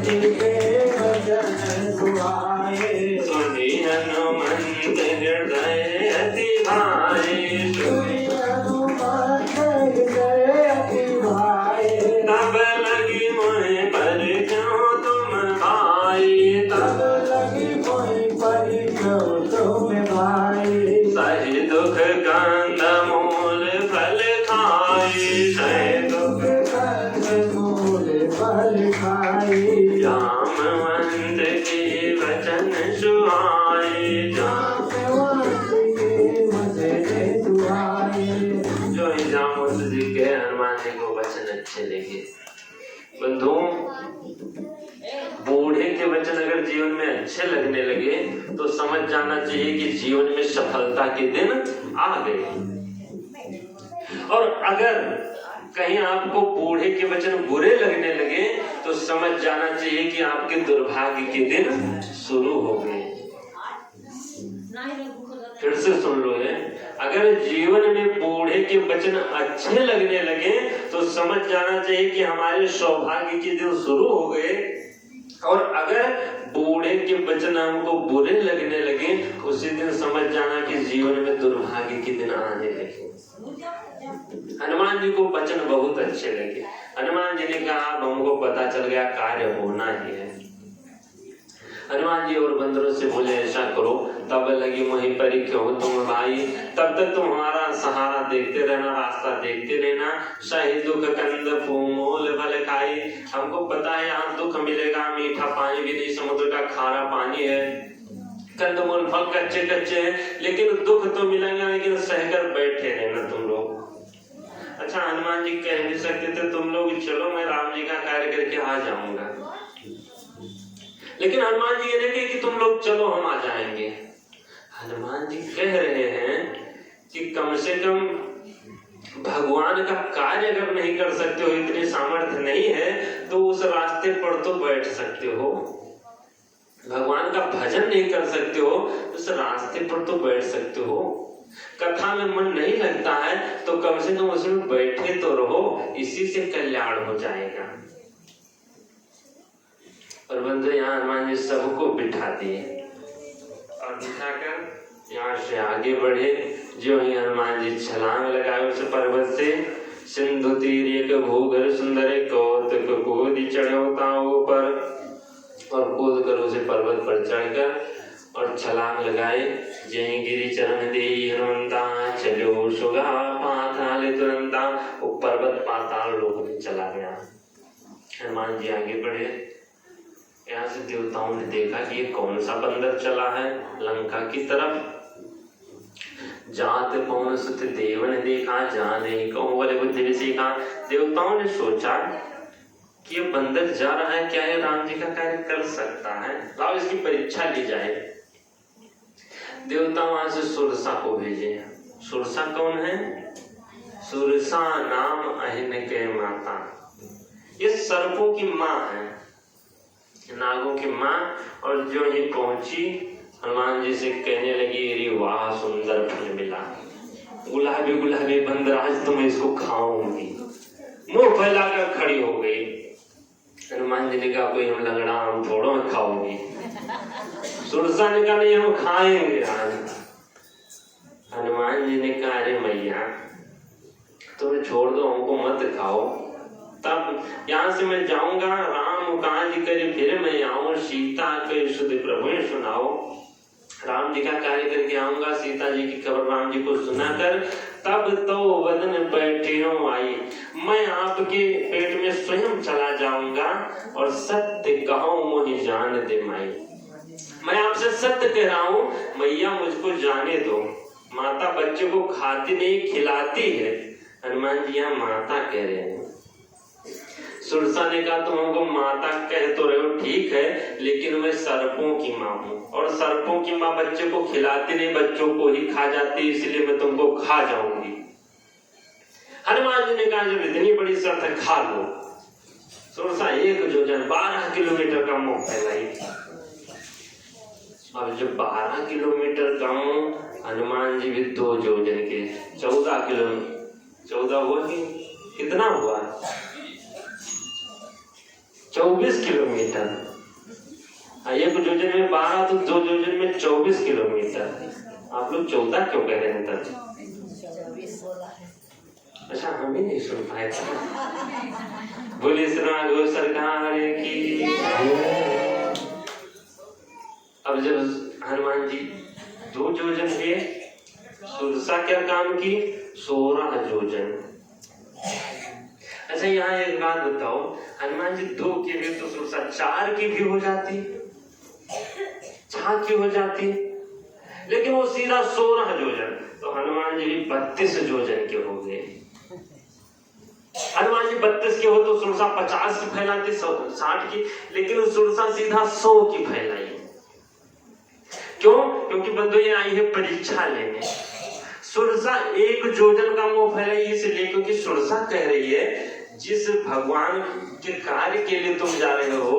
जी के वचन सुहाए, सुनि हनुमंत हृदय अति भाए, सुनि हनुमंत हृदय अति भाए, तब लगी मोहि पर क्यों तुम आए, तब लगी मोहि पर क्यों तुम भाई, सहि दुख कंद मूल फल खाए, सहि दुख मूल फल खाई, जामवंत के वचन सुहाए, जामवंत के वचन सुहाए। जो ही जामवंत जी के हनुमान जी को वचन अच्छे लगे। बंधुओं, बूढ़े के वचन अगर जीवन में अच्छे लगने लगे तो समझ जाना चाहिए कि जीवन में सफलता के दिन आ गए। और अगर कहीं आपको बूढ़े के वचन बुरे लगने लगे तो समझ जाना चाहिए कि आपके दुर्भाग्य के दिन शुरू हो गए। फिर से सुन लो है, अगर जीवन में बूढ़े के वचन अच्छे लगने लगे तो समझ जाना चाहिए कि हमारे सौभाग्य के दिन शुरू हो गए। और अगर बूढ़े के वचन हमको बुरे लगने लगे उसी दिन समझ जाना कि जीवन में दुर्भाग्य के दिन आने लगे। हनुमान जी को वचन बहुत अच्छे लगे। हनुमान जी ने कहा अब हमको पता चल गया कार्य होना ही है। हनुमान जी और बंदरों से बोले ऐसा करो, तब लगी मोहि परी क्यों तुम भाई, तब तक तुम हमारा सहारा देखते रहना, रास्ता देखते रहना। सही दुख कंद फूल फल खाई, हमको पता है यहाँ दुख मिलेगा, मीठा पानी भी नहीं, समुद्र का खारा पानी है, कंदमूल फल कच्चे कच्चे हैं, लेकिन दुख तो मिलेगा, लेकिन सहकर बैठे रहना तुम लोग। अच्छा, हनुमान जी कह भी सकते थे तुम लोग चलो मैं राम जी का कार्य करके आ जाऊंगा, लेकिन हनुमान जी ये नहीं कहे कि तुम लोग चलो हम आ जाएंगे। हनुमान जी कह रहे हैं कि कम से कम भगवान का कार्य अगर नहीं कर सकते हो, इतनी सामर्थ्य नहीं है, तो उस रास्ते पर तो बैठ सकते हो। भगवान का भजन नहीं कर सकते हो, उस रास्ते पर तो बैठ सकते हो। कथा में मन नहीं लगता है तो कम से कम उसमें बैठे तो रहो, इसी से कल्याण हो जाएगा। और बंधु यहाँ हनुमान जी सबको बिठा दिए और बिठाकर यहाँ से आगे बढ़े। जो ही हनुमान जी छलांग लगाए उस पर्वत से, सिंधु तीर एक भूगर सुंदर कौतुक कूद चढ़ो ताऊ पर, और कूद कर उसे पर्वत पर चढ़कर और छलांग लगाए। जय गिरि चरण दे हनुमंता, चलो सुगा पाताल तुरंता। वो पर्वत पाताल लोक में चला गया। हनुमान जी आगे बढ़े। यहाँ से देवताओं ने देखा कि ये कौन सा बंदर चला है लंका की तरफ। जात पवन सुत देव ने देखा, जाने कौन बोले बुद्धि विषेका। देवताओं ने सोचा कि ये बंदर जा रहा है, क्या ये राम जी का कार्य कर सकता है, लाओ इसकी परीक्षा ली जाए। देवता वहां से सुरसा को भेजे। सुरसा कौन है? सुरसा नाम अहिन के माता, ये सर्पों की माँ है, नागों की माँ। और जो ही पहुंची हनुमान जी से कहने लगी, अरे वाह सुंदर फल मिला, गुलाबी गुलाबी बंदर, आज तो मैं इसको खाऊंगी। मुंह फैलाकर खड़ी हो गई। हनुमान जी ने कहा कोई हम लंगड़ा हम थोड़ो खाओगी। सुरसा ने कहा नहीं हम खाएंगे आज। हनुमान जी ने कहा अरे मैया तुम छोड़ दो, हमको मत खाओ, तब यहाँ से मैं जाऊंगा, राम काज करे फिर मैं आऊं, सीता के सुध प्रभु सुनाओ। राम जी का कार्य करके आऊंगा, सीता जी की खबर राम जी को सुनाकर, तब तो वदन बैठियों आई, मैं आपके पेट में स्वयं चला जाऊंगा और सत्य कहूं मोहि जान दे माई। मैं आपसे सत्य कह रहा हूं, मैया मुझको जाने दो। माता बच्चे को खाती नहीं खिलाती है। हनुमान जी यहाँ माता कह रहे हैं। सुरसा ने कहा तुम हमको माता कह तो रहे हो ठीक है, लेकिन मैं सर्पों की माँ हूँ और सर्पों की माँ बच्चे को खिलाती नहीं, बच्चों को ही खा जाती, इसलिए मैं तुमको खा जाऊंगी। हनुमान जी ने कहा जब इतनी बड़ी शर्त है खा लो। सुरसा एक योजन 12 किलोमीटर का मुंह फैलाई। अब जब 12 किलोमीटर का मुंह, हनुमान जी भी 2 योजन के 14 किलोमीटर, 14 हुआ कि कितना हुआ? 24 किलोमीटर। एक योजन में 12 तो 2 योजन में 24 किलोमीटर। आप लोग 14 क्यों कह रहे हैं तब? अच्छा, हम ही नहीं सुन पाए थे। बोले गो सरकार की। अब जब हनुमान जी 2 योजन के, सुरसा क्या काम की? 16 योजन। अच्छा, यहाँ एक बात बताओ, हनुमान जी 2 की भी तो सुरसा 4 की भी हो जाती, 4 की हो जाती, लेकिन वो सीधा 16 योजन। तो हनुमान जी भी 32 योजन के हो गए। हनुमान जी 32 के हो तो सुरसा 50 की फैलाती, 60 की, लेकिन वो सुरसा सीधा 100 की फैलाई। क्यों? क्योंकि बंधु ये आई है परीक्षा लेने। सुरसा 1 योजन का मुंह फैलाई इसलिए क्योंकि सुरसा कह रही है जिस भगवान के कार्य के लिए तुम जा रहे हो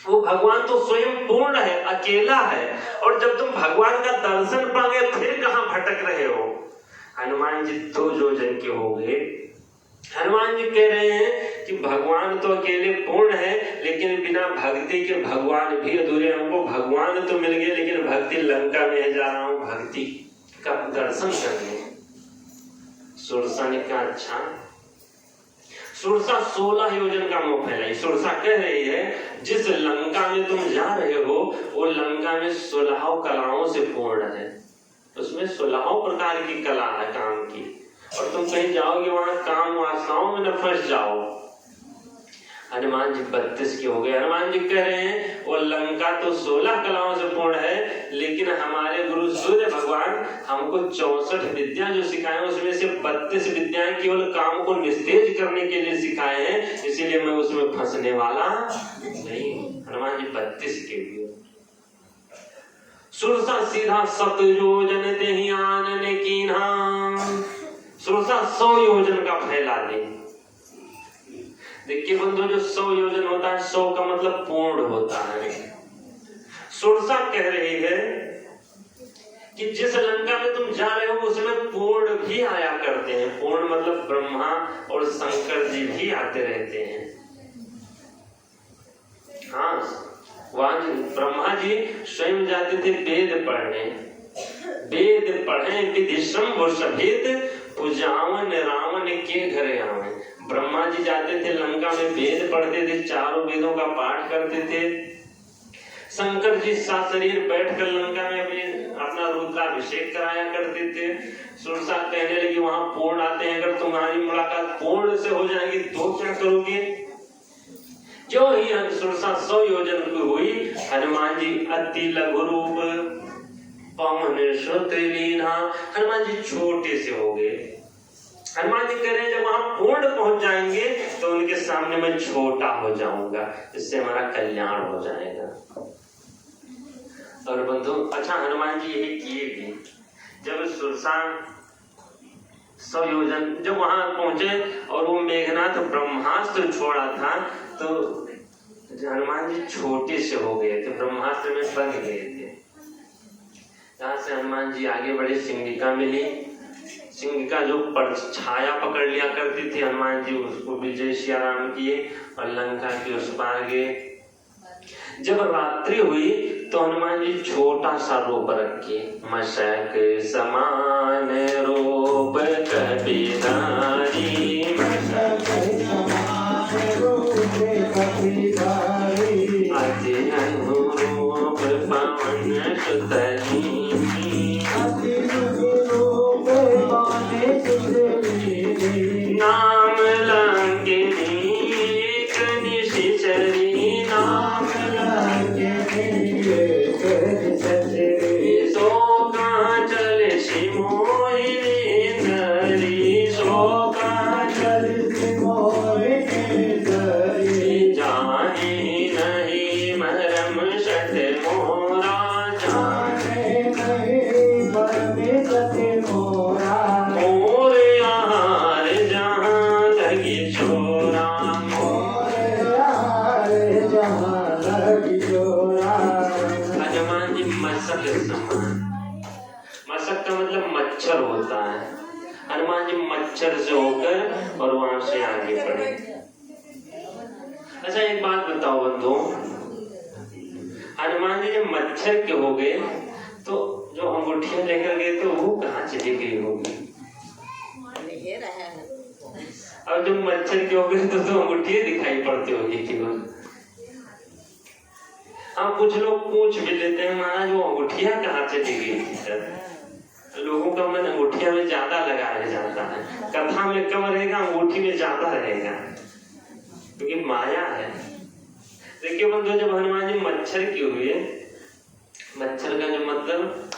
वो भगवान तो स्वयं पूर्ण है, अकेला है, और जब तुम भगवान का दर्शन पा गए फिर कहां भटक रहे हो। हनुमान जी 2 योजन के हो गए। हनुमान जी कह रहे हैं कि भगवान तो अकेले पूर्ण है, लेकिन बिना भक्ति के भगवान भी अधूरे। हमको भगवान तो मिल गए, लेकिन भक्ति लंका में जा रहा हूं भक्ति का दर्शन करने। सुरसा ने कहा अच्छा। सुरसा 16 योजन का मुंह फैलाई। सुरसा कह रही है जिस लंका में तुम जा रहे हो वो लंका में 16 कलाओं से पूर्ण है, उसमें 16 प्रकार की कला है काम की, और तुम कहीं जाओगे वहां काम वासनाओं में न फंस जाओ। हनुमान जी 32 के हो गए। हनुमान जी कह रहे हैं वो लंका तो 16 कलाओं से पूर्ण है, लेकिन हमारे गुरु सूर्य भगवान हमको 64 विद्या जो सिखाए उसमें से 32 विद्याएं केवल काम को निस्तेज करने के लिए सिखाए हैं, इसीलिए मैं उसमें फंसने वाला नहीं। हनुमान जी 32 के भी। सुरसा सीधा 7 योजन ते ही आनने कीन्हा। सुरसा 100 योजन का फैला दे। देखिए बंधु, जो 100 योजन होता है 100 का मतलब पूर्ण होता है। सुरसा कह रही है कि जिस लंका में तुम जा रहे हो उसमें पूर्ण भी आया करते हैं। पूर्ण मतलब ब्रह्मा और शंकर जी भी आते रहते हैं। हाँ, वहां ब्रह्मा जी स्वयं जाते थे वेद पढ़ने। वेद पढ़े विधिशंभु सभेद, पूजावन रावण के घरे आवे। ब्रह्मा जी जाते थे लंका में, वेद पढ़ते थे, 4 वेदों का पाठ करते थे। शंकर जी सशरीर बैठकर लंका में अपना रुद्राभिषेक कराया करते थे। सुरसा कहने लगी वहां पूर्ण आते हैं, अगर तुम्हारी मुलाकात पूर्ण से हो जाएगी तो क्या करोगे? जो ही सुरसा 100 योजन की हुई, हनुमान जी अति लघु रूप पवन सुत लीना। हनुमान जी छोटे से हो गए। हनुमान जी कह रहे हैं जब वहां पूर्ण पहुंच जाएंगे तो उनके सामने मैं छोटा हो जाऊंगा, इससे हमारा कल्याण हो जाएगा। और बंधु, अच्छा हनुमान जी यही किए भी। जब सुरसा 100 योजन जब वहां पहुंचे और वो मेघनाथ ब्रह्मास्त्र छोड़ा था तो हनुमान जी छोटे से हो गए थे, ब्रह्मास्त्र में बन गए थे। यहाँ से हनुमान जी आगे बढ़े, सिंगिका मिली। सिंगिका जो छाया पकड़ लिया करती थी, हनुमान जी उसको विजय सिया राम किए और लंका के उस पार गए। जब रात्रि हुई तो हनुमान जी छोटा सा रूप रखे, मशक समान रूप कपिधारी, मशक समान रूप कपिधारी, अति अनुरूप पवन सुतनी, अति अनुरूप पवन सुतनी, नाम लंकिनी एक निशिचरी, नाम मच्छर होता है। हनुमान जी मच्छर से होकर और वहां से आगे बढ़े। अच्छा एक बात बताओ बंधु, हनुमान जी जब मच्छर के हो गए तो जो अंगूठियां लेकर गए थे वो कहाँ चली गई होगी? अब जब मच्छर के हो गए तो अंगूठियां दिखाई पड़ती होगी केवल। हाँ कुछ लोग पूछ भी लेते हैं महाराज वो अंगूठियां कहाँ चली गई थी सर? लोगों का मन अंगूठिया में ज्यादा लगा रह जाता है, कथा में कम रहेगा अंगूठी में ज्यादा रहेगा, क्योंकि माया है। देखिए बंधु जब हनुमान जी मच्छर के हुए, मच्छर का जो मतलब,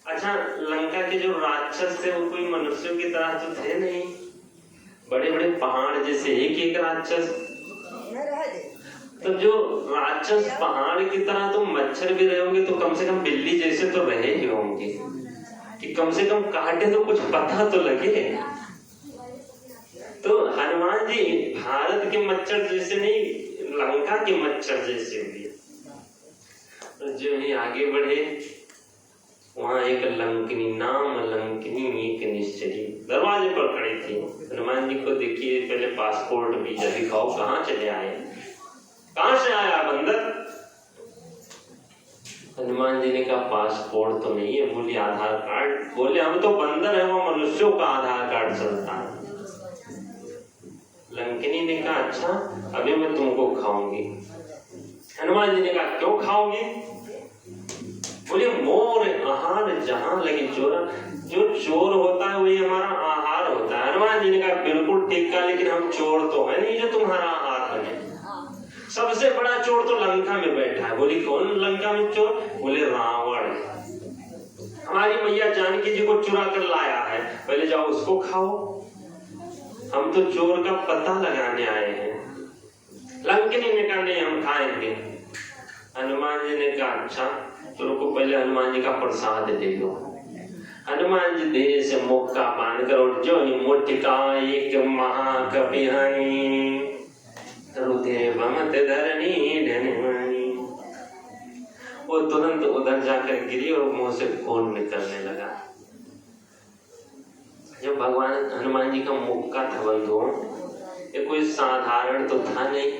अच्छा लंका के जो राक्षस थे वो कोई मनुष्यों की तरह तो थे नहीं, बड़े बड़े पहाड़ जैसे एक एक राक्षस। तो जो राक्षस पहाड़ की तरह तो मच्छर भी रहे होंगे तो कम से कम बिल्ली जैसे तो रहे ही होंगे, कि कम से कम काटे तो कुछ पता तो लगे। तो हनुमान जी भारत के मच्छर जैसे नहीं, लंका के मच्छर जैसे हुए। तो जो ही आगे बढ़े वहां एक लंकिनी, नाम लंकिनी एक निश्चरी दरवाजे पर खड़ी थी। हनुमान जी को देखिए पहले पासपोर्ट वीजा दिखाओ, कहाँ चले आए, कहाँ से आया बंदर? हनुमान जी ने कहा पासपोर्ट तो नहीं है, बोली आधार कार्ड। बोले हम तो बंदर है, वो मनुष्यों का आधार कार्ड चलता है। लंकिनी ने कहा अच्छा अभी मैं तुमको खाऊंगी। हनुमान जी ने कहा क्यों खाओगे? बोले मोर आहार जहां लगी चोरा, जो चोर होता है वही हमारा आहार होता है। हनुमान जी ने कहा बिल्कुल ठीक कहा, लेकिन हम चोर तो है नहीं जो तुम्हारा आहार बने। सबसे बड़ा चोर तो लंका में बैठा है। बोली कौन लंका में चोर? बोले रावण, हमारी मैया जानकी जी को चुरा कर लाया है, पहले जाओ उसको खाओ, हम तो चोर का पता लगाने आए हैं। लंकिनी ने कहा नहीं हम खाएंगे। हनुमान जी ने कहा अच्छा तो रुको पहले हनुमान जी का प्रसाद दे दो। हनुमान जी देह से मुक्का बांधकर और जो ही मुट्ठिका एक महाकपि हनी रुधिर भमत धरनी ढनवानी, वो तुरंत उधर जाकर गिरी और मुंह से खून निकलने लगा। जब भगवान हनुमान जी का मुक्का था बंधुओं, ये कोई साधारण तो था नहीं।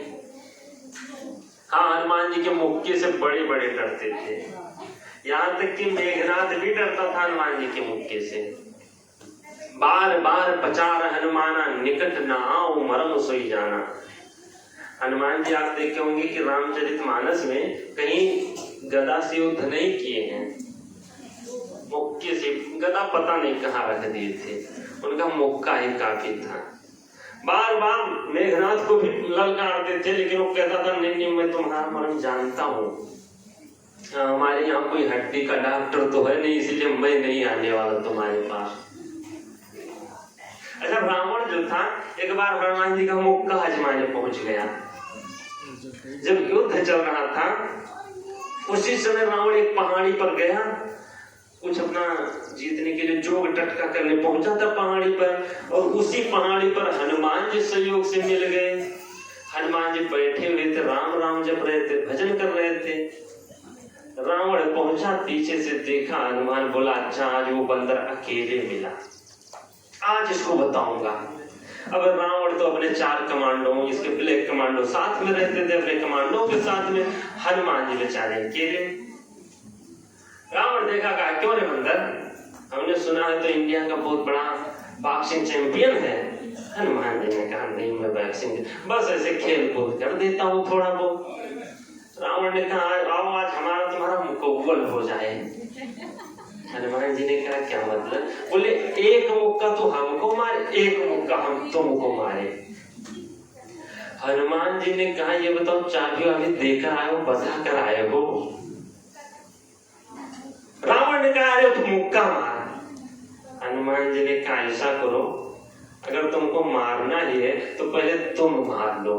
हाँ हनुमान जी के मुक्के से बड़े बड़े डरते थे, यहाँ तक कि मेघनाथ भी डरता था हनुमान जी के मुक्के से। बार बार पचार हनुमाना निकट न आओ मरम सोई जाना। हनुमान जी आप देखे होंगे कि रामचरितमानस में कहीं गदा से युद्ध नहीं किए हैं, मुक्के से गदा पता नहीं कहाँ रख दिए थे, उनका मुक्का ही काफी था। बार बार मेघनाथ को भी ललकारते थे, लेकिन वो कहता था नहीं नहीं मैं तुम्हारा मरण जानता हूँ, हमारे यहाँ कोई हड्डी का डॉक्टर तो है नहीं, इसलिए मैं नहीं आने वाला तुम्हारे पास। अच्छा रावण जो था एक बार हनुमान जी का मुक्का आजमाने पहुंच गया। जब युद्ध चल रहा था उसी समय रावण एक पहाड़ी पर गया, कुछ अपना जीतने के लिए जोग टटका करने पहुंचा था पहाड़ी पर, और उसी पहाड़ी पर हनुमान जी संयोग से मिल गए। हनुमान जी बैठे हुए थे, राम राम जप रहे थे, भजन कर रहे थे। रावण पहुंचा, पीछे से देखा, हनुमान बोला अच्छा आज वो बंदर अकेले मिला, आज इसको बताऊंगा। अब रावण तो अपने 4 कमांडो, इसके ब्लैक कमांडो साथ में रहते थे, अपने कमांडो के साथ में, हनुमान जी बेचारे अकेले। रावण देखा कहा क्यों रे बंदर, हमने सुना है तो इंडिया का बहुत बड़ा बॉक्सिंग चैंपियन है। हनुमान जी ने कहा नहीं मैं बॉक्सिंग बस ऐसे खेल कूद कर देता हूँ थोड़ा बहुत। रावण ने कहा आओ आज हमारा तुम्हारा मुकाबला हो जाए। हनुमान जी ने कहा क्या मतलब? बोले एक मुक्का तो हमको मारे, एक मुक्का हम तुमको मारे। हनुमान जी ने कहा ये बताओ चाबी वाबी देकर आए हो, बता कर आए हो? रावण ने कहा अरे तुम मुक्का मार। हनुमान जी ने कहा ऐसा करो अगर तुमको मारना ही है तो पहले तुम मार लो।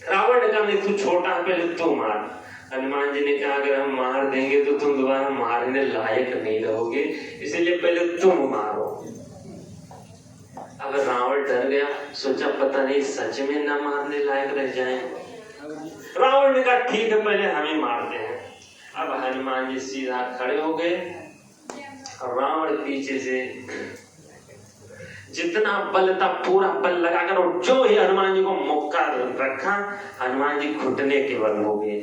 रावण ने कहा नहीं तू छोटा है पहले तू मार। हनुमान जी ने कहा अगर हम मार देंगे तो तुम दोबारा मारने लायक नहीं रहोगे, इसलिए पहले तुम मारो। अब रावण डर गया, सोचा पता नहीं सच में ना मारने लायक रह जाए। रावण ने कहा ठीक है पहले हम ही मारते हैं। अब हनुमान जी सीधा खड़े हो गए और रावण पीछे से जितना बल था पूरा बल लगाकर, और जो ही हनुमान जी को मौका रखा, हनुमान जी घुटने के बल हो गए।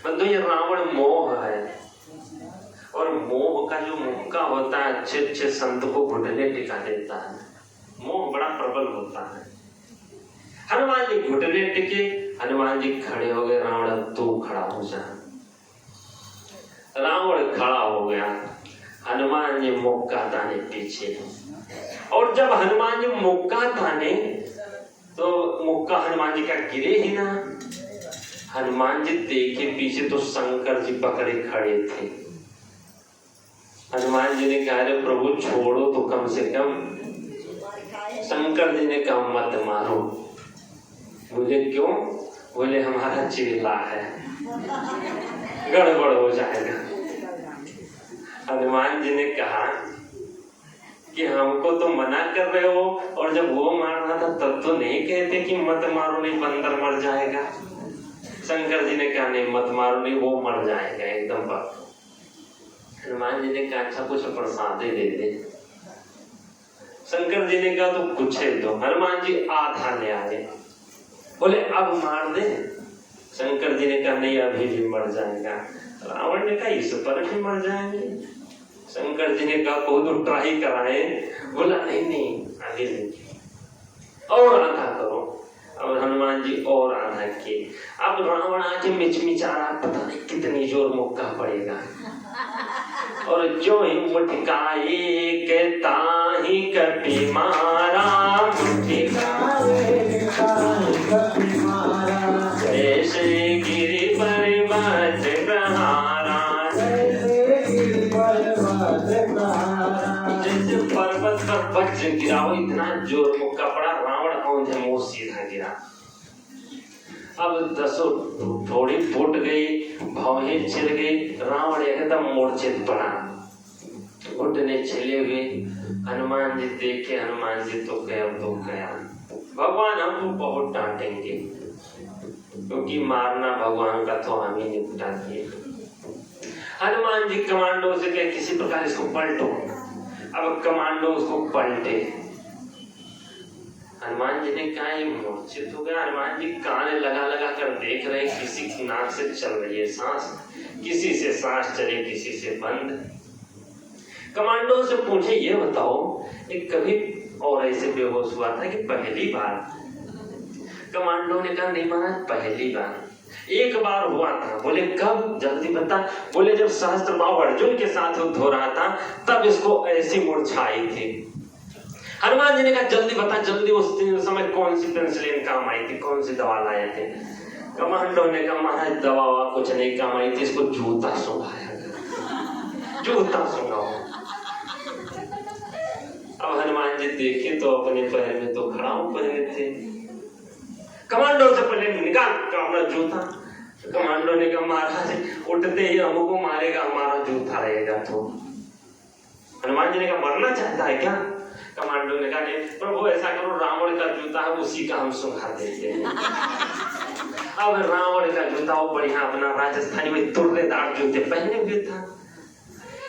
बंधु, ये रावण मोह है, और मोह का जो मुक्का होता है, अच्छे अच्छे संत को घुटने टिका देता है। मोह बड़ा प्रबल होता है। हनुमान जी घुटने टिके, हनुमान जी खड़े हो गए। रावण तू खड़ा हो जा। रावण खड़ा हो गया, हनुमान जी मुक्का ताने पीछे। और जब हनुमान जी मुक्का ताने तो मुक्का हनुमान जी का गिरे ही ना। हनुमान जी देखे पीछे तो शंकर जी पकड़े खड़े थे। हनुमान जी ने कहा, अरे प्रभु छोड़ो तो कम से कम। शंकर जी ने कहा, मत मारो। बोले क्यों? बोले हमारा चेला है, गड़बड़ हो जाएगा। हनुमान जी ने कहा कि हमको तो मना कर रहे हो, और जब वो मार रहा था तब तो नहीं कहते कि मत मारो, नहीं बंदर मर जाएगा। शंकर जी ने कहा, नहीं मत मारो, नहीं वो मर जाएगा एकदम बात। हनुमान जी ने कहा, अच्छा कुछ प्रसाद दे दे। शंकर जी ने कहा, तो कुछ है दो। हनुमान जी आधा ले आए। बोले अब मार दे। शंकर जी ने कहा, नहीं अभी भी मर जाएगा। रावण ने कहा, इस पर भी मर जाएंगे। शंकर जी ने कहा, को तो ट्राई कराए। बोला नहीं अभी नहीं, और आधा करो। अब हनुमान जी और आधा किए। अब रावण आके मिचमिचा रहा, पता नहीं कितनी जोर मुक्का पड़ेगा। और जो ही मुटकाए कहता ही कपी मारा, जैसे गिरी पर्वत प्रहारा, जैसे पर्वत पर वज्र गिरा हो, इतना जोर मुक्का पड़ा। रावण औंधे मुंह सीधा गिरा। अब दसों थोड़ी फूट गई, भौहें छिल गई। रावण एकदम मूर्छित पड़ा, घुटने छिले हुए। हनुमान जी देखे, हनुमान जी तो गया तो गया। भगवान हमको बहुत डांटेंगे, क्योंकि मारना भगवान का तो हम ही निपटा दिए। हनुमान जी कमांडो से कहे, किसी प्रकार इसको पलटो। अब कमांडो उसको पलटे। हनुमान जी ने कहा, ये मूर्छित हो गया। हनुमान जी कान लगा लगा कर देख रहे, किसी की नाक से चल रही है सांस, किसी से सांस चले, किसी से बंद। कमांडो से पूछे, ये बताओ एक कभी और ऐसे बेहोश हुआ था कि पहली बार? कमांडो ने कहा, नहीं महाराज पहली बार, एक बार हुआ था। बोले कब? जल्दी बता। बोले जब सहस्त्रबाहु अर्जुन के साथ युद्ध हो रहा था, तब इसको ऐसी मूर्छा आई थी। हनुमान जी ने कहा, जल्दी बता जल्दी, उस समय कौन सी पेंसिलिन काम आई थी, कौन सी दवा लाए थे? कमांडो ने कहा, महाराज दवा कुछ नहीं काम आई थी, इसको जूता सुंघाया, जूता सुंघाओ। अब हनुमान जी देखे तो अपने पैर में तो खड़ाऊ पहने थे। कमांडो से पहले निकाल अपना जूता। कमांडो ने कहा, महाराज उठते ही हमको मारेगा, हमारा जूता रहेगा। तो हनुमान जी ने कहा, मरना चाहता है क्या? कमांडो ने कहा, नहीं प्रभु ऐसा करो, रावण का जूता है उसी का हम सुंघा देते हैं। अब रावण का जूता वो बढ़िया अपना राजस्थानी में तुर्रेदार जूते पहने हुए था,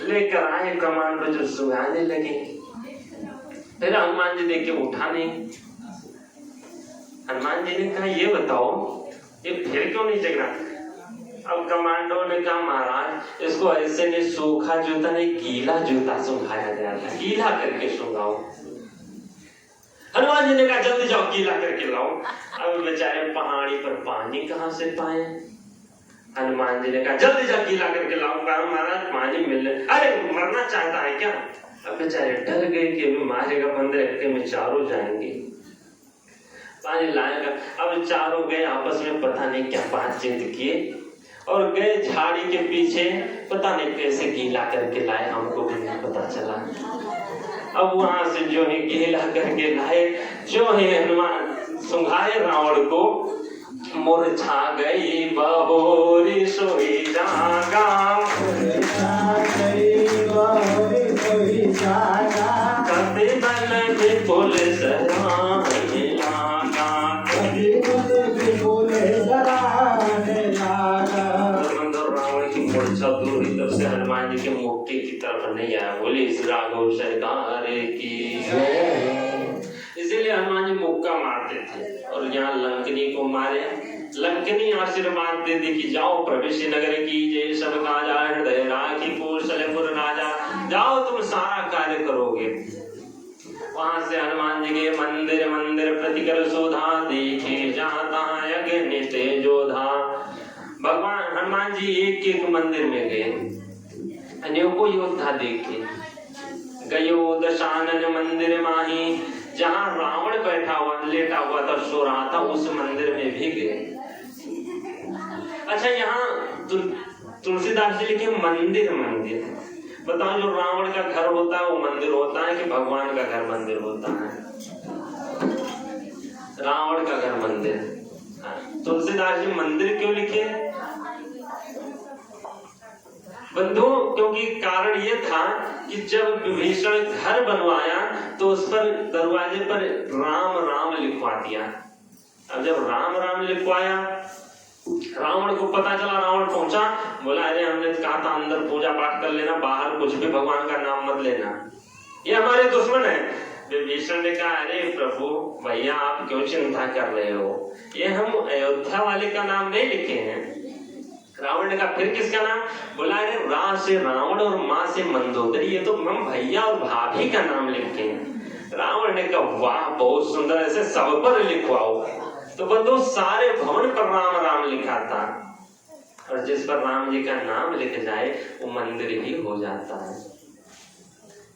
लेकर आए कमांडो, जो सुंघाने लगे। फिर हनुमान जी देख के उठा नहीं। हनुमान जी ने कहा, ये बताओ ये फिर क्यों नहीं जग रहा? अब कमांडो ने कहा, महाराज इसको ऐसे नहीं, सूखा जूता नहीं गीला जूता सुंघाया गया था, गीला करके सुंघाओ। हनुमान जी ने कहा, जल्दी जाओ गीला करके लाओ। अब बेचारे पहाड़ी पर पानी कहाँ से पाए? हनुमान जी ने कहा, जल्दी जाओ गीला करके लाओ। महाराज पानी मिल, अरे मरना चाहता है क्या? अब बेचारे डर गए कि अभी मारेगा, 15 घंटे में चारों जाएंगे। पानी लाएगा। अब चारों गए आपस में, पता नहीं क्या बातचीत किए, और गए झाड़ी के पीछे, पता नहीं कैसे गीला करके लाए, हमको भी नहीं पता चला। अब वहां से जो है गीला करके लाए, जो है हनुमान सुंघाए रावण को, मूर्छा गई बहोरी सोई जागा, कभी बल विपुल सराहने लागा, रावण की मूर्छा सब दूर ही तब से हनुमान जी के मुक्ति की तरफ नहीं आया। बोले इस राघव सरकार की। इसीलिए हनुमान जी मुक्का मारते थे और यहाँ लंकनी को मारे। लंकनी आशीर्वाद दे दी कि जाओ प्रवेश नगर की जय सब काजा हृदय राखी कौशलपुर राजा, जाओ तुम सारा कार्य करोगे। वहां से हनुमान जी के मंदिर मंदिर प्रतिकर शोधा, देखे जाता यज्ञ नित्य जोधा। भगवान हनुमान जी एक एक मंदिर में गए, अनेकों योद्धा देखे। गयो दशानन मंदिर माही, जहाँ रावण बैठा हुआ लेटा हुआ था सो रहा था, उस मंदिर में भी गए। अच्छा, यहाँ तुलसीदास जी लिखे मंदिर मंदिर। बताओ, जो रावण का घर होता है वो मंदिर होता है कि भगवान का घर मंदिर होता है? रावण का घर मंदिर। तुलसीदास जी मंदिर क्यों लिखे बंधु? क्योंकि कारण ये था कि जब विभीषण घर बनवाया तो उस पर दरवाजे पर राम राम लिखवा दिया। अब जब राम राम लिखवाया, रावण को पता चला, रावण पहुंचा, बोला अरे हमने कहा था अंदर पूजा पाठ कर लेना, बाहर कुछ भी भगवान का नाम मत लेना, ये हमारे दुश्मन है। विभीषण ने कहा अरे प्रभु भैया आप क्यों चिंता कर रहे हो, ये हम अयोध्या वाले का नाम नहीं लिखे हैं। रावण ने कहा फिर किसका नाम? बोला अरे रा से रावण और माँ से मंदोदरी, ये तो हम भैया और भाभी का नाम लिखे हैं। रावण ने कहा वाह बहुत सुंदर, ऐसे सब पर लिखवाओ। तो बंधु सारे भवन पर राम राम लिखा था, और जिस पर राम जी का नाम लिख जाए वो मंदिर ही हो जाता है।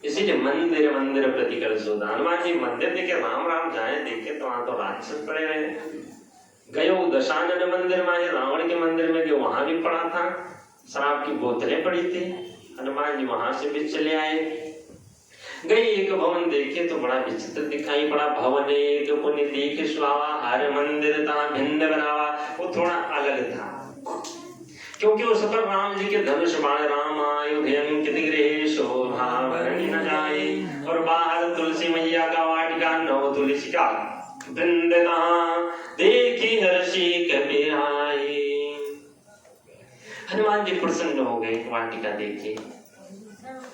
इसीलिए मंदिर मंदिर प्रतिकर शोधा। हनुमान जी मंदिर देखे, राम राम जाए देखे तो वहां तो राक्षस पड़े रहे। गयो दशानन मंदिर में, रावण के मंदिर में गए, वहां भी पड़ा था, शराब की बोतलें पड़ी थी। हनुमान जी वहां से भी चले आए। गई एक भवन देखे तो बड़ा विचित्र दिखाई पड़ा। भवन एक पुण्य देख सुहावा, हर मंदिर था भिन्न बनावा। वो थोड़ा अलग था क्योंकि उस पर राम जी के धनुष बाण रामायुधं किति गृहे शोभा वर्णि न जाए, और बाहर तुलसी मैया का वाटिका, नौ तुलसी का वृंद देखी हर्षी कबी आई। हनुमान जी प्रसन्न हो गए वाटिका देखे।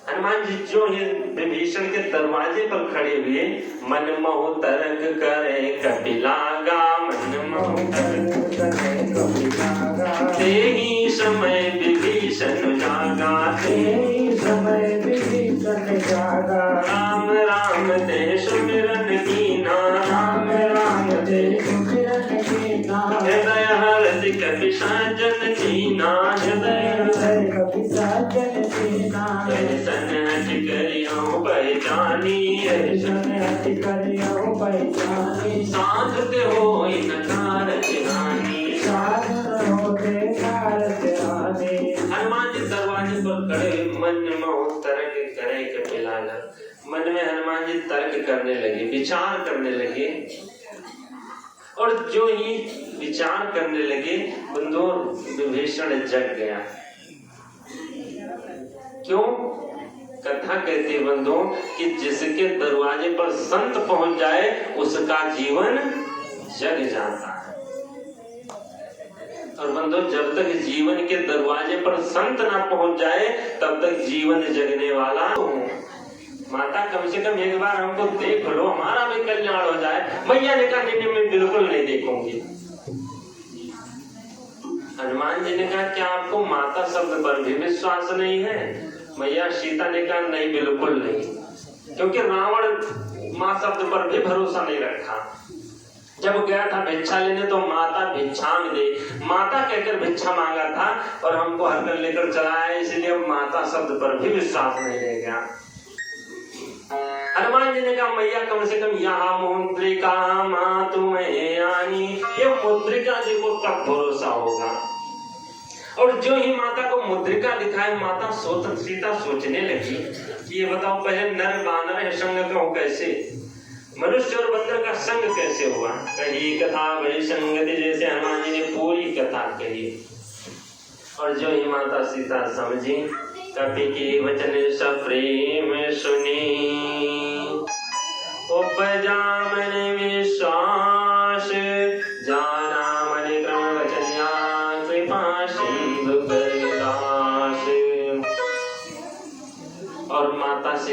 हनुमान जी जो है विभीषण के दरवाजे पर खड़े हुए, मन मोह तरक करे कपिलागा, मन मोह तरक करे कपिलागा, तेहि समय विभीषण जागा, तेहि समय विभीषण जागा। राम राम ते सुमिरन कीना, राम राम ते सुमिरन कीना, हृदय हर्षि कपि साजन चीना, हृदय हर्षि कपि साजन चीना। ऐसन हटि करियो पहचानी, ऐसन हटि करियो पहचानी, साधत होई न कारज हानि, साधत होते कारज हानि। हनुमान जी दरवाजे पर खड़े मन मोह तर्क करे कपिलागा। मन में हनुमान जी तर्क करने लगे, विचार करने लगे, और जो ही विचार करने लगे बंधु विभीषण जग गया। क्यों? कथा कहती बंधु कि जिसके दरवाजे पर संत पहुंच जाए उसका जीवन जग जाता है। और बंधु जब तक जीवन के दरवाजे पर संत ना पहुंच जाए तब तक जीवन जगने वाला हो। माता कम से कम एक बार हमको देख लो, हमारा भी कल्याण हो जाए। मैया ने कहा नहीं मैं बिल्कुल नहीं देखूंगी। हनुमान जी ने कहा क्या आपको माता शब्द पर भी विश्वास नहीं है? मैया सीता ने कहा नहीं बिल्कुल नहीं, क्योंकि रावण माँ शब्द पर भी भरोसा नहीं रखा। जब गया था भिक्षा लेने तो माता भिक्षा में दे, माता कहकर भिक्षा मांगा था और हमको हरकर लेकर चला आया, इसलिए माता शब्द पर भी विश्वास नहीं रह गया। हनुमान जी ने कहा मैया कम से कम यहाँ मुद्रिका माँ तुम्हें आनी, ये मुद्रिका जी को तब भरोसा होगा। और जो ही माता को मुद्रिका दिखाए माता सीता सोचने लगी कि ये बताओ पहले नर बानर है संग क्यों, कैसे मनुष्य और बंदर का संग कैसे हुआ? कही कथा बड़ी संगति, जैसे हनुमान जी ने पूरी कथा कही। और जो ही माता सीता समझी, कपि के वचन सब प्रेम सुनी, उपजा मन विश्वास, जाना मन क्रम वचनिया, कृपा सिंधु कर दास।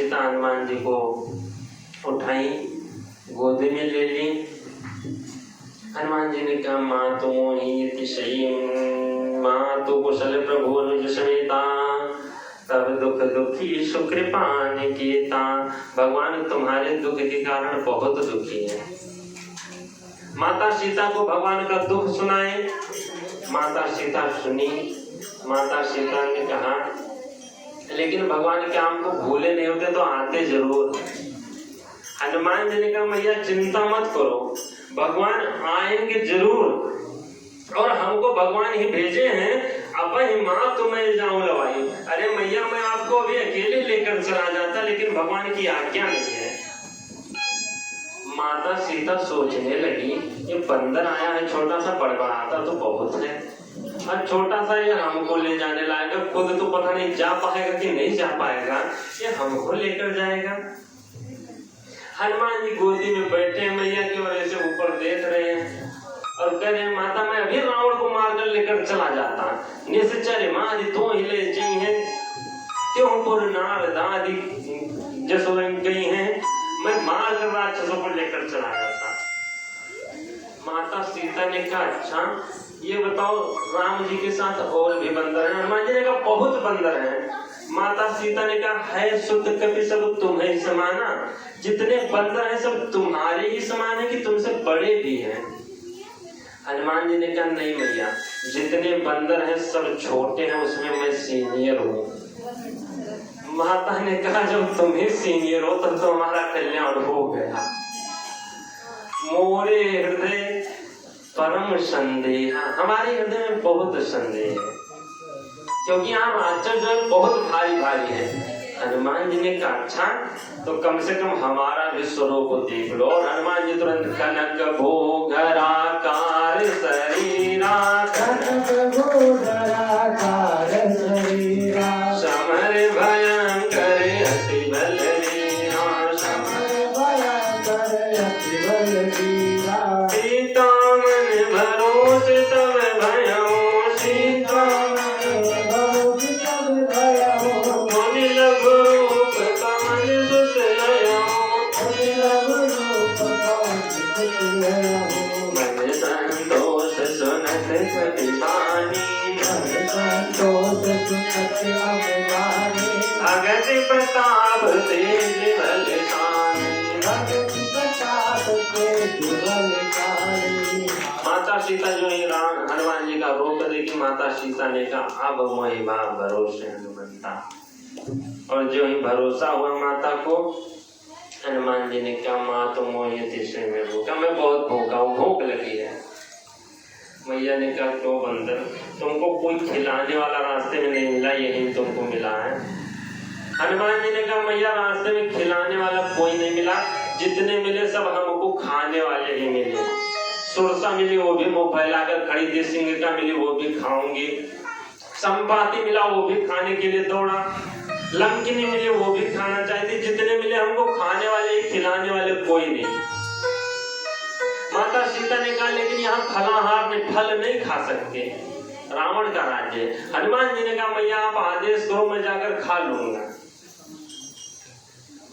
सीता हनुमान जी को उठाई, गोदी में ले ली। हनुमान जी ने कहा माँ तो मोहि अतिशयी, माँ तो कुशल प्रभु अनुज समेता, तब दुख दुखी सुकृपा निकेता। भगवान तुम्हारे दुख के कारण बहुत दुखी है। माता सीता को भगवान का दुख सुनाए। माता सीता सुनी। माता सीता ने कहा लेकिन भगवान क्या हमको भूले नहीं होते तो आते जरूर। हनुमान जी ने कहा मैया चिंता मत करो, भगवान आएंगे जरूर, और हमको भगवान ही भेजे हैं। अब माँ तो मैं जाऊं लवाई। अरे मैया मैं आपको अभी अकेले लेकर चला जाता, लेकिन भगवान की आज्ञा नहीं है। माता सीता सोचने लगी ये बंदर आया है छोटा सा, बड़बड़ाता तो बहुत है, और छोटा सा ये हमको ले जाने लाएगा, खुद तो पता नहीं जा पाएगा कि नहीं जा पाएगा, ये हमको लेकर जाएगा। हनुमान जी गोदी में बैठे मैया की वजह से ऊपर देख रहे हैं और कह रहे हैं माता मैं अभी रावण को मारकर लेकर चला जाता, निश्चय मारी तो ही ले जाई है, क्यों पुर नार दादी जसों गई हैं, मैं मार कर राक्षसों को लेकर चला जाता। माता सीता ने कहा अच्छा ये बताओ राम जी के साथ और भी बंदर हैं? हनुमान जी ने कहा बहुत बंदर हैं। माता सीता ने कहा है शुद्ध कपि सब तुम्हें समाना, जितने बंदर हैं सब तुम्हारे ही समान है कि तुमसे बड़े भी हैं? हनुमान जी ने कहा नहीं मैया, जितने बंदर हैं सब छोटे हैं, उसमें मैं सीनियर हूँ। माता ने कहा जब तुम ही सीनियर हो तब तो हमारा कल्याण हो गया। मोरे हृदय परम संदेह, हमारे हृदय में बहुत संदेह है, क्योंकि यहाँ राक्षस जो है बहुत भारी भारी है। हनुमान जी ने कहा अच्छा तो कम से कम हमारा भी स्वरूप देख लो। और हनुमान जी तुरंत कनक भोगराकार शरीरा, कनक भोगराकार शरीरा, समर भयंकर अति बलवीरा, समर भयंकर अति बलवीरा, सीता मन भरोस तब भयो, सीता मन भरोस तब भयो, मुनि लघु रूप कमल सुत लयो, मुनि लघु रूप कमल सुत लयो, मन संतोष सुनत अभिमानी, मन संतोष सुनत अभिमानी, भगति प्रताप तेज बलशाली, भगति प्रताप तेज बलशाली। माता सीता जो ही राम हनुमान जी का रूप देखी, माता सीता ने कहा अब मोहि बा भरोसे हनुमंता, और जो ही भरोसा हुआ माता को, हनुमान जी ने कहा माँ तो मोहि अतिशय में भूखा, मैं बहुत भूखा हूँ, भूख लगी है। मैया ने कहा क्यों बंदर, तुमको कोई खिलाने वाला रास्ते में नहीं मिला, यही तुमको मिला है? हनुमान जी ने कहा मैया रास्ते में खिलाने वाला कोई नहीं मिला, जितने मिले सब हमको खाने वाले ही मिले। सुरसा मिली वो भी मुंह फैलाकर खड़ी थी, सिंह का मिली वो भी खाऊंगी, संपाति मिला वो भी खाने के लिए दौड़ा, लंकिनी मिली वो भी खाना चाहती, जितने मिले हमको खाने वाले ही, खिलाने वाले कोई नहीं। माता सीता ने कहा लेकिन यहाँ फलाहार में फल नहीं खा सकते, रावण का राज्य है। हनुमान जी ने कहा मैया आप आदेश करो मैं जाकर खा लूंगा।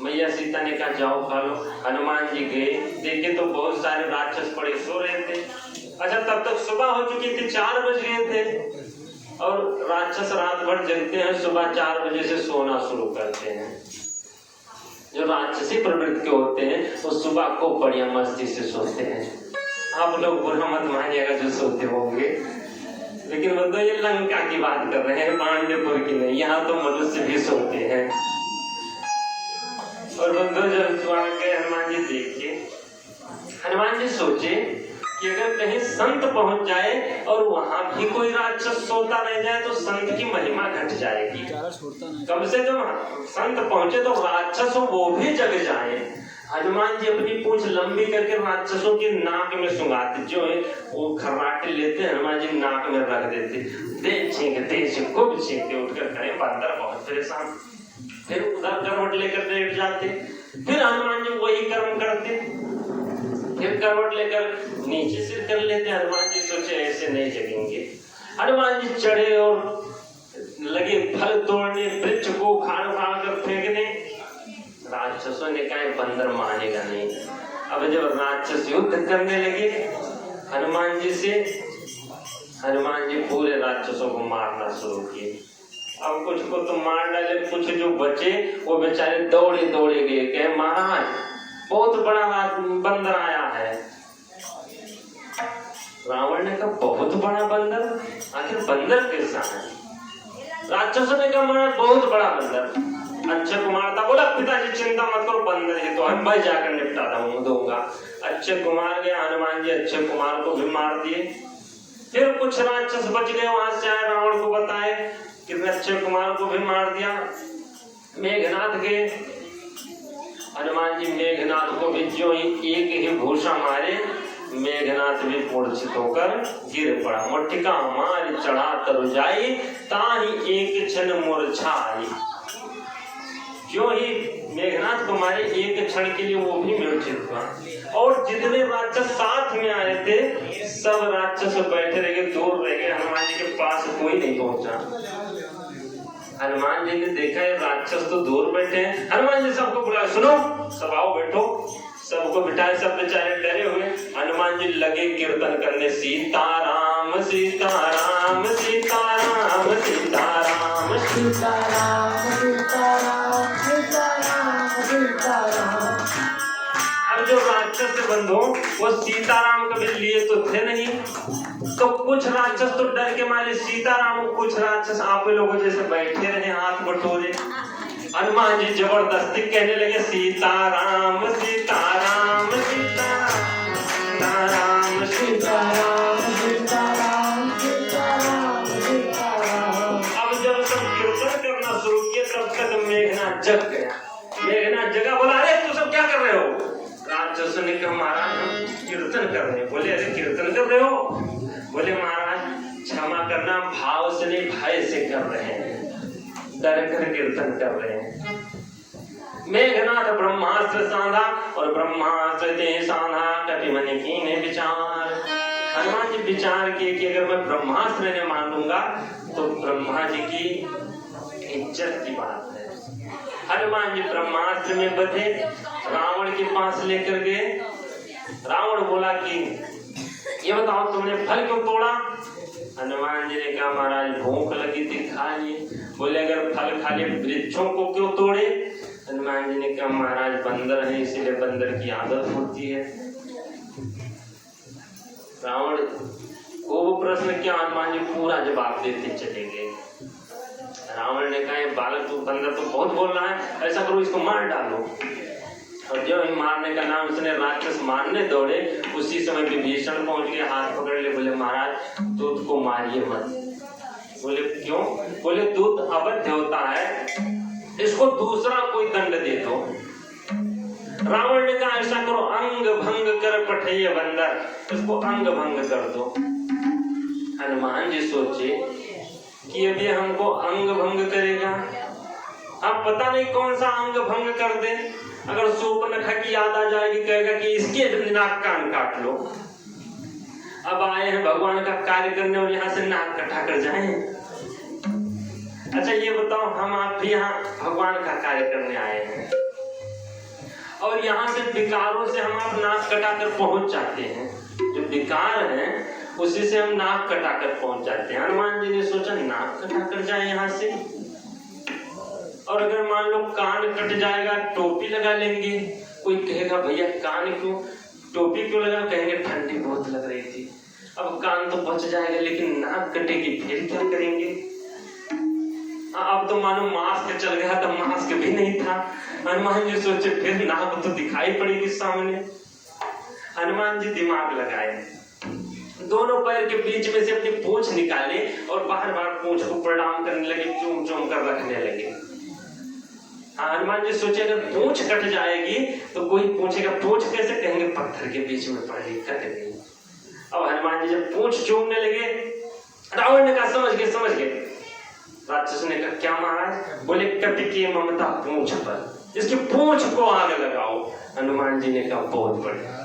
मैया सीता ने कहा जाओ खा लो। हनुमान जी गए, देखे तो बहुत सारे राक्षस पड़े सो रहे थे। अच्छा तब तक सुबह हो चुकी थी, 4 बज गए थे, और राक्षस रात भर जगते हैं, सुबह 4 बजे से सोना शुरू करते हैं। जो राक्षसी प्रवृत्ति के होते हैं वो सुबह को बढ़िया मस्ती से सोते हैं। आप लोग बुरा मत मानिएगा जो सोते होंगे, लेकिन वो तो ये लंका की बात कर रहे हैं, पांडेपुर की नहीं। यहाँ तो मनुष्य भी सोते हैं। और बंधु जब गए हनुमान जी देखिए, हनुमान जी सोचे कि अगर कहीं संत पहुंच जाए और वहां भी कोई राक्षस सोता रह जाए तो संत की महिमा घट जाएगी। कम से कम संत पहुंचे तो राक्षस वो भी जग जाए। हनुमान जी अपनी पूंछ लंबी करके राक्षसों की नाक में सुंघाते, जो है वो खर्राटे लेते हनुमान जी नाक में रख देते, दे छींक खूब छींकते, उठकर खड़े, बंदर बहुत परेशान। फिर उधर करवट लेकर बैठ जाते, फिर हनुमान जी वही कर्म करते, फिर करवट लेकर नीचे सिर कर लेते। हनुमान जी सोचे ऐसे नहीं जगेंगे। हनुमान जी चढ़े और लगे फल तोड़ने, वृक्ष को उखाड़ उखाड़ कर फेंकने। राक्षसों ने कहा बंदर मानेगा नहीं। अब जब राक्षस युद्ध करने लगे हनुमान जी से, हनुमान जी पूरे राक्षसों को मारना शुरू किए। अब कुछ को तो मार डाले, कुछ जो बचे वो बेचारे दौड़े दौड़े गए, कहे महाराज बहुत बड़ा बंदर आया है। रावण ने कहा बहुत बड़ा बंदर, आखिर बंदर कैसा है? राक्षसों ने कहा महाराज बहुत बड़ा बंदर। अक्षय कुमार था, बोला पिताजी चिंता मत करो, बंदर है तो हम भाई जाकर निपटा दूंगा। अक्षय कुमार गया, हनुमान जी अक्षय कुमार को भी मार दिए। फिर कुछ राक्षस बच गए, वहां से आए रावण को बताए कि अक्षय कुमार को भी मार दिया। मेघनाथ गए, हनुमान जी मेघनाथ को भी जो ही एक ही भूषा मारे, मेघनाथ भी मूर्छित होकर गिर पड़ा। मुट्ठिका हमारी चढ़ा तरु जाई, ताही एक क्षण मूर्छा आई। जो ही मेघनाथ को मारे एक क्षण के लिए वो भी मूर्छित हुआ। और जितने राक्षस साथ में आए थे सब राक्षस बैठे रह गए, दूर रह गए, हनुमान जी के पास कोई नहीं पहुंचा। हनुमान जी ने देखा ये राक्षस तो दूर बैठे हैं। हनुमान जी सबको बुलाया, सुनो सब आओ बैठो। सबको बिठाए, सब बेचारे डरे हुए। हनुमान जी लगे कीर्तन करने, सीताराम सीताराम सीताराम सीताराम सीताराम सीताराम सीताराम सीताराम। अब जो राक्षस से बंधु वो सीताराम कभी लिए तो थे नहीं, तो कुछ राक्षस तो डर के मारे सीताराम, कुछ राक्षस आप लोगों जैसे बैठे रहे हाथ बटोरे। हनुमान जी जबरदस्ती कहने लगे सीताराम सीताराम सीताराम सीताराम सीताराम सीताराम सीताराम सीताराम। अब जब सब कीर्तन करना शुरू किया तब तक मेघनाथ जग गया। मेघनाथ जगा, बोला अरे तू सब क्या कर रहे हो? राक्षसों ने कहा महाराज हम कीर्तन कर रहे हैं। बोले अरे कीर्तन कर रहे हो? बोले महाराज क्षमा करना, भाव से नहीं भय से कर रहे हैं, डर कर कीर्तन कर रहे हैं। मेघनाथ ब्रह्मास्त्र साधा और ब्रह्मास्त्र ते साधा, कपि मन कीने विचार। हनुमान जी विचार किए कि अगर मैं ब्रह्मास्त्र ने मान लूंगा तो ब्रह्मा जी की इज्जत की बात है। हनुमान जी ब्रह्मास्त्र में बंधे रावण के पास लेकर गए। रावण बोला कि ये बताओ तुमने फल क्यों तोड़ा? हनुमान जी ने कहा महाराज भूख लगी थी खा लिए। बोले अगर फल खा लिए वृक्षों को क्यों तोड़े? हनुमान जी ने कहा महाराज बंदर है इसीलिए बंदर की आदत होती है। रावण को वो प्रश्न किया, हनुमान जी पूरा जवाब देते चले गए। रावण ने कहा ये बालक तो बंदर तो बहुत बोल रहा है, ऐसा करो इसको मार डालो। और जो ही मारने का नाम सुने राक्षस मारने दौड़े, उसी समय विभीषण पहुंच गए, हाथ पकड़ ले। बोले महाराज दूध को मारिए मत। बोले क्यों? बोले दूध अवैध होता है, इसको दूसरा कोई दंड दे दो। रावण ने कहा ऐसा करो अंग भंग कर पठैये बंदर, इसको अंग भंग कर दो। हनुमान जी सोचे कि अभी हमको अंग भंग करेगा, अब पता नहीं कौन सा अंग भंग कर दे। अगर शूर्पणखा की याद आ जाएगी, कहेगा कि इसके नाक कान काट लो। अब आए हैं भगवान का कार्य करने और यहाँ से नाक कटा कर जाएं। अच्छा ये बताओ हम आप भी यहाँ भगवान का कार्य करने आए हैं और यहाँ से विकारों से हम आप नाक कटा कर पहुंच जाते हैं। जो विकार है उसी से हम नाक कटा कर पहुंच जाते हैं। हनुमान जी ने सोचा नाक कटा कर जाए यहाँ से, और अगर मान लो कान कट जाएगा टोपी लगा लेंगे। कोई कहेगा भैया कान क्यों, टोपी क्यों लगा? कहेंगे ठंडी बहुत लग रही थी। अब कान तो बच जाएगा लेकिन नाक कटेगी, फिर क्या करेंगे? अब तो मानो मास्क चल गया था, मास्क भी नहीं था। हनुमान जी सोचे फिर नाक तो दिखाई पड़ेगी सामने। हनुमान जी दिमाग लगाए, दोनों पैर के बीच में से अपनी पूंछ निकाले और बार बार पूंछ को प्रणाम करने लगे, चूम चूम कर रखने लगे। हनुमान जी सोचे अगर पूंछ कट जाएगी तो कोई पूछेगा पूंछ कैसे? कहेंगे पत्थर के बीच में पड़ गई, कट गई। अब हनुमान जी जब पूंछ चूमने लगे, रावण ने कहा समझ गए। राक्षस ने कहा क्या महाराज? बोले कपि की ममता पूंछ पर, इसकी पूंछ को आग लगाओ। हनुमान जी ने कहा बहुत बढ़िया।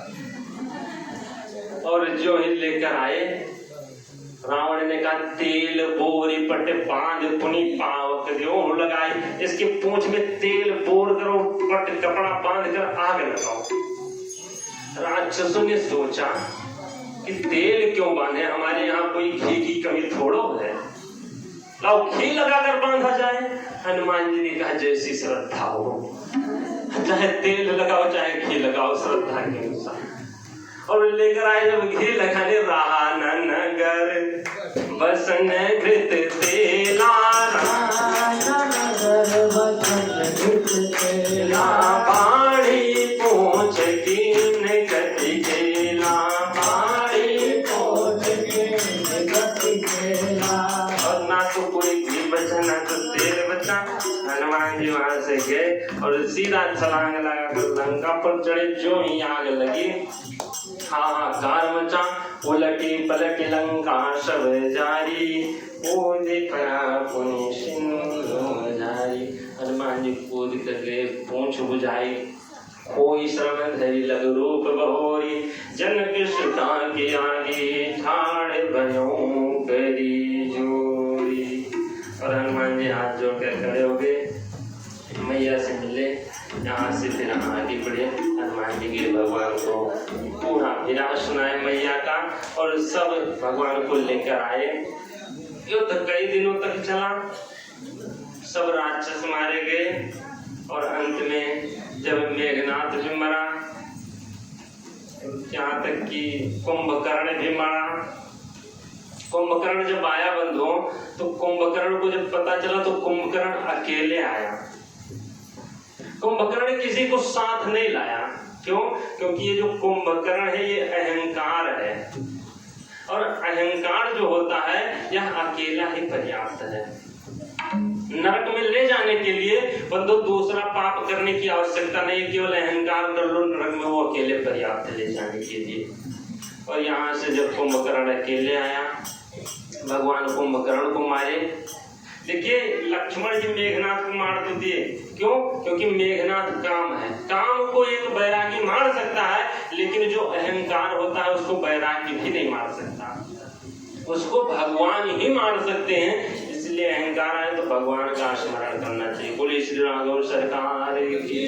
और जो ही लेकर आए रावण ने कहा तेल बोरी पट बांध पुनी पावक दियो लगाई, इसके पूंछ में तेल बोर करो, पट कपड़ा बांध कर आग लगाओ। राक्षसों ने सोचा कि तेल क्यों बांधे, हमारे यहाँ कोई घी की कमी थोड़ो है, लाओ घी लगाकर बांधा जाए। हनुमान जी ने कहा जैसी श्रद्धा हो, चाहे तेल लगाओ चाहे घी लगाओ, श्रद्धा के अनुसार। और लेकर आए जब घी लगाने, रहा नगर बसन घृत तेला, बाड़ी पूछ कीन गति केला, बाड़ी पूछ कीन गति केला। और ना तो कोई घी बचा ना तो तेल बचा। हनुमान जी वहां से गए और सीधा छलांग लगाकर लंका पर चढ़े। जो ही आग लगी हाहाकार मचा, उलटी पलटी लंका सब जारी, वो देखा पुनि सिंधु जारी। हनुमान जी कूद कर गए, पूंछ बुझाई, कोई श्रवण धरी लग रूप बहोरी, जनक सुता के आगे ठाड़ भयो करी जोरी। और हनुमान जी हाथ जोड़कर खड़े हो गए, मैया से मिले। यहाँ से फिर आगे बढ़े, हनुमान जी के भगवान को पूरा विलास सुनाए मैया का, और सब भगवान को लेकर आए। युद्ध कई दिनों तक चला, सब राक्षस मारे गए, और अंत में जब मेघनाथ भी मरा, यहाँ तक कि कुंभकर्ण भी मरा। कुंभकर्ण जब आया बंधु, तो कुंभकर्ण को जब पता चला तो कुंभकर्ण अकेले आया। कुंभकर्ण किसी को साथ नहीं लाया। क्यों? क्योंकि ये जो कुंभकर्ण है ये अहंकार है, और अहंकार जो होता है यह अकेला ही पर्याप्त है। नरक में ले जाने के लिए बंदो दूसरा पाप करने की आवश्यकता नहीं, केवल अहंकार कर लो नरक में, वो अकेले पर्याप्त है ले जाने के लिए। और यहाँ से जब कुंभकर्ण अकेले आया, भगवान कुंभकर्ण को मारे। देखिए लक्ष्मण जी मेघनाथ को मार तो दिए, क्यों? क्योंकि मेघनाथ काम है, काम को एक बैरागी मार सकता है, लेकिन जो अहंकार होता है उसको बैरागी भी नहीं मार सकता, उसको भगवान ही मार सकते हैं। इसलिए अहंकार आए तो भगवान का स्मरण करना चाहिए। बोलिए श्री राघव सरकार की।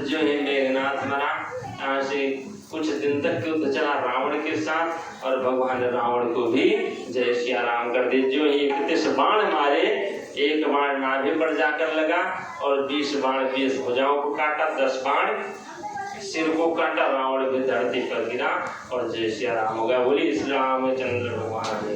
जो है मेघनाथ मरा, यहाँ से कुछ दिन तक युद्ध चला रावण के साथ, और भगवान रावण को भी जय सिया राम कर दे। जो 31 बाण मारे, एक बाण नाभि पर जाकर लगा, और 20 बाण 20 भुजाओं को काटा, 10 बाण सिर को काटा, रावण भी धरती पर गिरा, और जय सिया राम हो गया। बोली श्री रामचंद्र भगवान।